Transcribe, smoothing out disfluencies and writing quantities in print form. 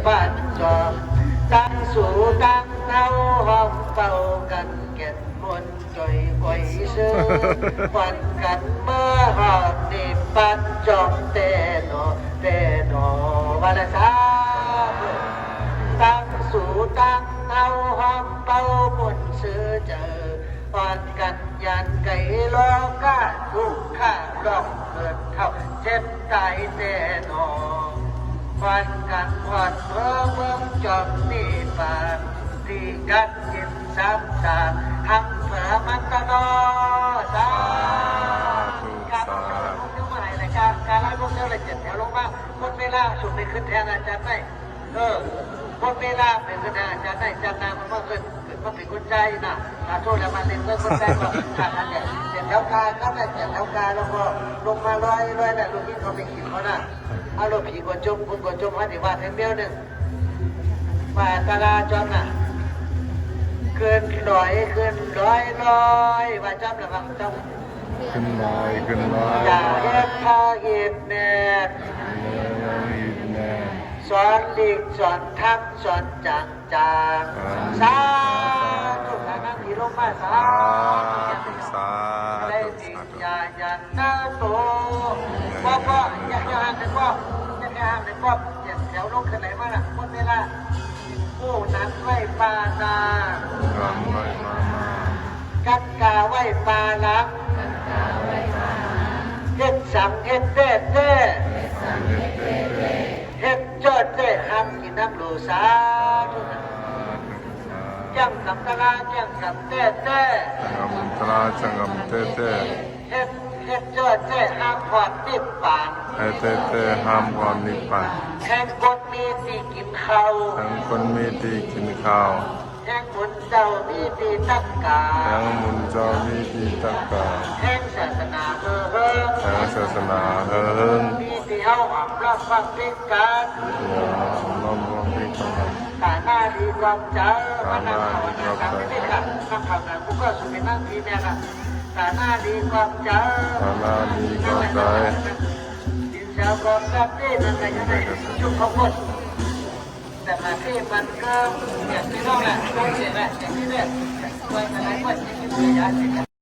ปัดจอมตั้งสู่ตั้งเอาห้องเป่ากันเก็บมนจ่อยก่อยซื้อปันกันเมื่อหอดนิปัดจอมเตโนวันละสาตั้งสู่ตั้งเอาห้องเป่าบนซื้อเจออ่อนกันยันไก่โลกาทุกข้าดอกเกิดเท่าเจ็บตายเตโนฟันกันวัดเมื่อเมืองจอมนี่ปานดีกันยินซ้ำสามทั้งเผื่อมันตโนสาการลงเที่ยวเมื่อไหร่เลยการลงเที่ยวเลย7 แถวลงมาหมดเวลาสุดไปขึ้นแทนอาจารย์ได้หมดเวลาเป็นขึ้นแทนอาจารย์ได้จันนามันก็ขึ้นมันเป็นคนใจนะถ้าโทษแล้วมันเล่นเรื่องคนใจก็ขาดกันเนี่ย7 แถวกาก็ได้7 แถวกาแล้วก็ลงมาร้อยน่ะลูกที่เขาไปขีดเขาน่ะเอาลูกผีกดจมคุณกดจมพันธิวาสเดียวหนึ่งว่าตาลาจอมน่ะขึ้นลอยว่าจำหรือเปล่าจำขึ้นลอยอย่าเฮ็ดพาเฮ็ดแม่สอนดีสอนทักสอนจางสาธุทานังที่ลงมาสาได้สิ่งอย่าหน้าโตพ่ออย่าห่างเลยพ่ออย่าแถวลงขึ้นไหนมาล่ะหมดเวลาผู้นั้นไว้ปานากัดกาไว้ปาลังเฮ็ดสังเฮ็ดเต้เฮ็ดจอดเต้ห้ามกินน้ำโลสาทุกนั้นยังกับตลายังกับเต้เฮ็ดจอดเต้ห้ามพอดนิพพานห้ามความนิพพานแห่งคนมีที่กินข้าวแห่งคนมีที่กินข้าวแห่งบุญเจ้ามีที่ตักกาแห่งบุญเจ้ามีที่ตักกาแห่งศาสนาเฮิงมีที่เฮาอ่ำรับฟังเป็นการตาหน้าดีความเจ้ามานั่งภาวนากันไม่ได้ค่ะนั่งภาวนากูก็สุขนั่งทีเนี่ยค่ะตาหน้าดีความเจ้าดินเจ้าความรักนี่นั่นไงยังไงชุบเขาคนแต่มาที่มันก็อย่างที่น้องแหละต้องเสียแหละอย่างที่เนี่ยด้วยอะไรก็จะคิดว่าอยากจะ